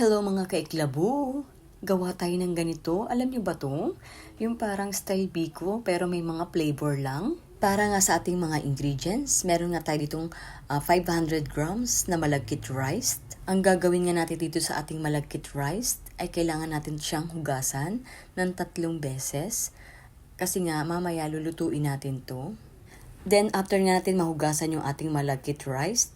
Hello mga kaiklabo! Gawa tayo ng ganito. Alam niyo ba to? Yung parang style biko pero may mga flavor lang. Para nga sa ating mga ingredients, meron nga tayo ditong 500 grams na malagkit rice. Ang gagawin nga natin dito sa ating malagkit rice ay kailangan natin siyang hugasan ng 3 beses. Kasi nga mamaya lulutuin natin to. Then after nga natin mahugasan yung ating malagkit rice,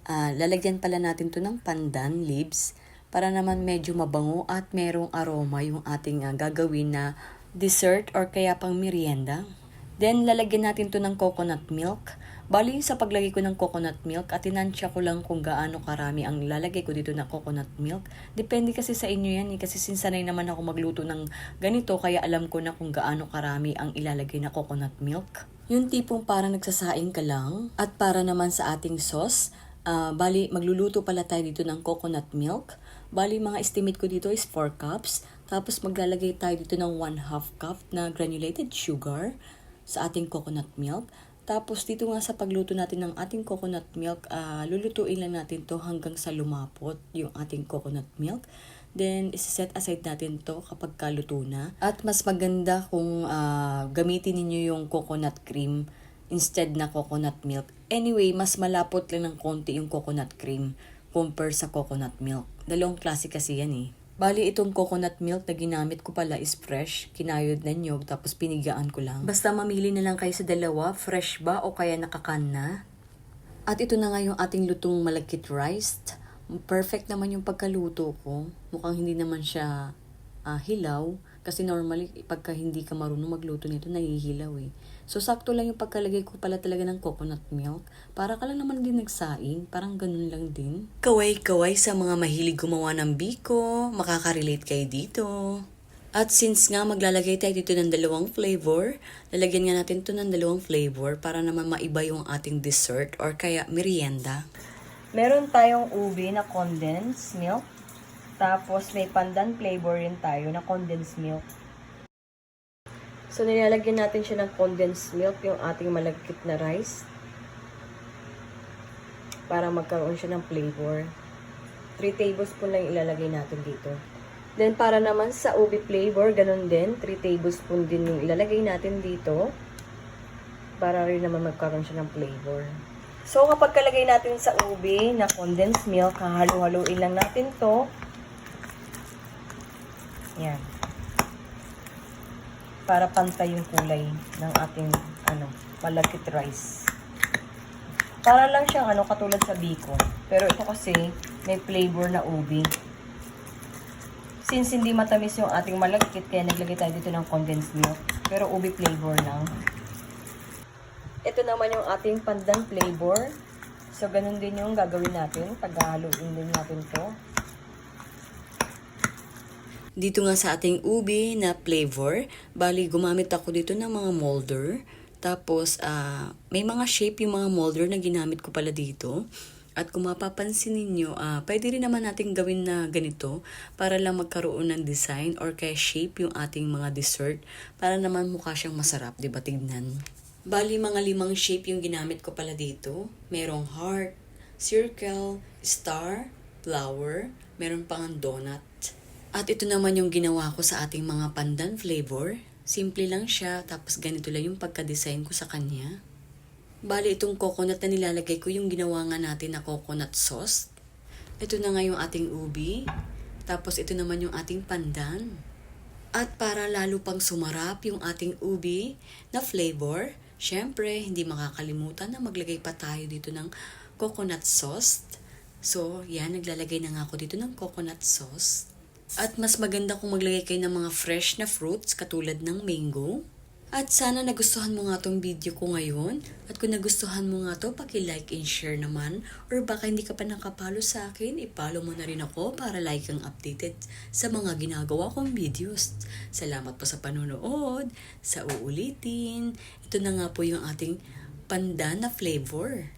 lalagyan pala natin to ng pandan leaves para naman medyo mabango at merong aroma yung ating gagawin na dessert or kaya pang merienda. Then lalagyan natin to ng coconut milk. Bali sa paglagay ko ng coconut milk, tinansya ko lang kung gaano karami ang lalagay ko dito na coconut milk. Depende kasi sa inyo yan kasi sinsanay naman ako magluto ng ganito kaya alam ko na kung gaano karami ang ilalagay na coconut milk. Yung tipong parang nagsasaing ka lang. At para naman sa ating sauce, bali magluluto pala tayo dito ng coconut milk. Bali mga estimate ko dito is 4 cups. Tapos maglalagay tayo dito ng 1/2 cup na granulated sugar sa ating coconut milk. Tapos dito nga sa pagluto natin ng ating coconut milk, lulutuin lang natin to hanggang sa lumapot yung ating coconut milk. Then isa-set aside natin to kapag kaluto na. At mas maganda kung gamitin niyo yung coconut cream instead na coconut milk. Anyway, mas malapot lang ng konti yung coconut cream compare sa coconut milk. Dalawang klase kasi yan eh. Bali, itong coconut milk na ginamit ko pala is fresh, kinayod na nyog, tapos pinigaan ko lang. Basta mamili na lang kayo sa dalawa, fresh ba o kaya nakakan na. At ito na nga yung ating lutong malagkit rice. Perfect naman yung pagkaluto ko. Mukhang hindi naman siya hilaw. Kasi normally, pagka hindi ka marunong magluto nito, nahihilaw eh. So, sakto lang yung pagkalagay ko pala talaga ng coconut milk. Para ka lang naman din nagsaing. Parang ganun lang din. Kaway-kaway sa mga mahilig gumawa ng biko. Makaka-relate kayo dito. At since nga maglalagay tayo dito ng 2 flavor, lalagyan nga natin to ng 2 flavor para naman maiba yung ating dessert or kaya merienda. Meron tayong ube na condensed milk. Tapos may pandan flavor rin tayo na condensed milk. So nilalagyan natin siya ng condensed milk yung ating malagkit na rice. Para magkaroon siya ng flavor. 3 tablespoon lang ilalagay natin dito. Then para naman sa ube flavor, ganun din. 3 tablespoon din yung ilalagay natin dito. Para rin naman magkaroon siya ng flavor. So kapag kalagay natin sa ube na condensed milk, hahalo-haluin lang natin to. Yan. Para pantay yung kulay ng ating malagkit rice. Para lang siyang katulad sa biko. Pero ito kasi may flavor na ube. Since hindi matamis yung ating malagkit, kaya naglagay tayo dito ng condensed milk. Pero ube flavor lang. Ito naman yung ating pandan flavor. So, ganun din yung gagawin natin. Paghahaluin din natin to. Dito nga sa ating ube na flavor, bali gumamit ako dito ng mga molder. Tapos, may mga shape yung mga molder na ginamit ko pala dito. At kung mapapansin ninyo, pwede rin naman natin gawin na ganito para lang magkaroon ng design or kaya shape yung ating mga dessert para naman mukha siyang masarap, di ba tignan? Bali, mga 5 shape yung ginamit ko pala dito. Merong heart, circle, star, flower, meron pang donut. At ito naman yung ginawa ko sa ating mga pandan flavor. Simple lang siya, tapos ganito lang yung pagka-design ko sa kanya. Bali, itong coconut na nilalagay ko yung ginawa nga natin na coconut sauce. Ito na nga yung ating ubi. Tapos ito naman yung ating pandan. At para lalo pang sumarap yung ating ubi na flavor, syempre, hindi makakalimutan na maglagay pa tayo dito ng coconut sauce. So, yan, naglalagay na nga ako dito ng coconut sauce. At mas maganda kung maglagay kayo ng mga fresh na fruits katulad ng mango. At sana nagustuhan mo nga tong video ko ngayon. At kung nagustuhan mo nga to, paki-like and share naman. Or baka hindi ka pa nakapalo sa akin, i-follow mo na rin ako para like kang updated sa mga ginagawa kong videos. Salamat po sa panonood, sa uulitin. Ito na nga po yung ating pandan na flavor.